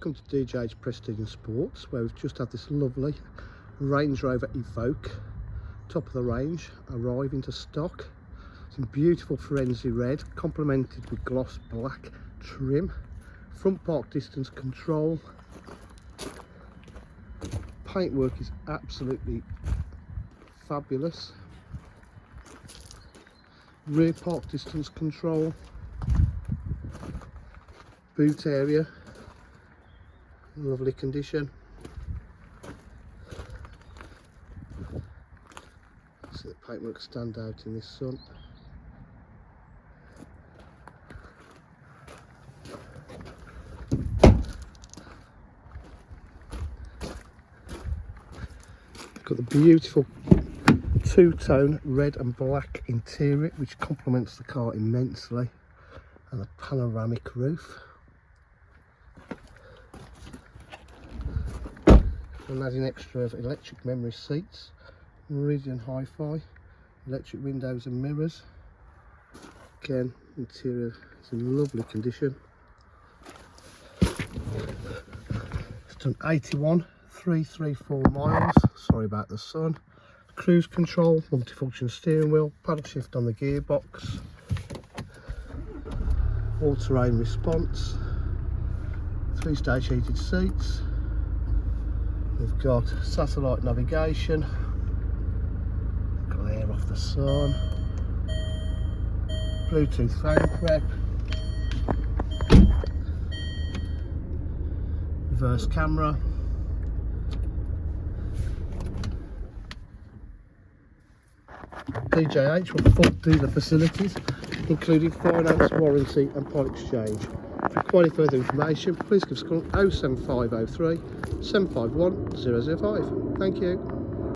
Welcome to DJ's Prestige and Sports, where we've just had this lovely Range Rover Evoque, top of the range, arrive into stock. It's in beautiful Frenzy red, complemented with gloss black trim, front park distance control. Paintwork is absolutely fabulous. Rear park distance control, boot area, lovely condition. See the paintwork stand out in this sun. Got the beautiful two-tone red and black interior, which complements the car immensely, and a panoramic roof. And adding extra of electric memory seats, Meridian Hi-Fi, electric windows and mirrors. Again, interior is in lovely condition. It's done 81,334 miles. Sorry about the sun. Cruise control, multifunction steering wheel, paddle shift on the gearbox, all-terrain response, 3-stage heated seats. We've got satellite navigation, glare off the sun, Bluetooth phone prep, reverse camera, DJH with full dealer facilities, including finance, warranty and part exchange. For any further information, please give us a call 07503 751 005. Thank you.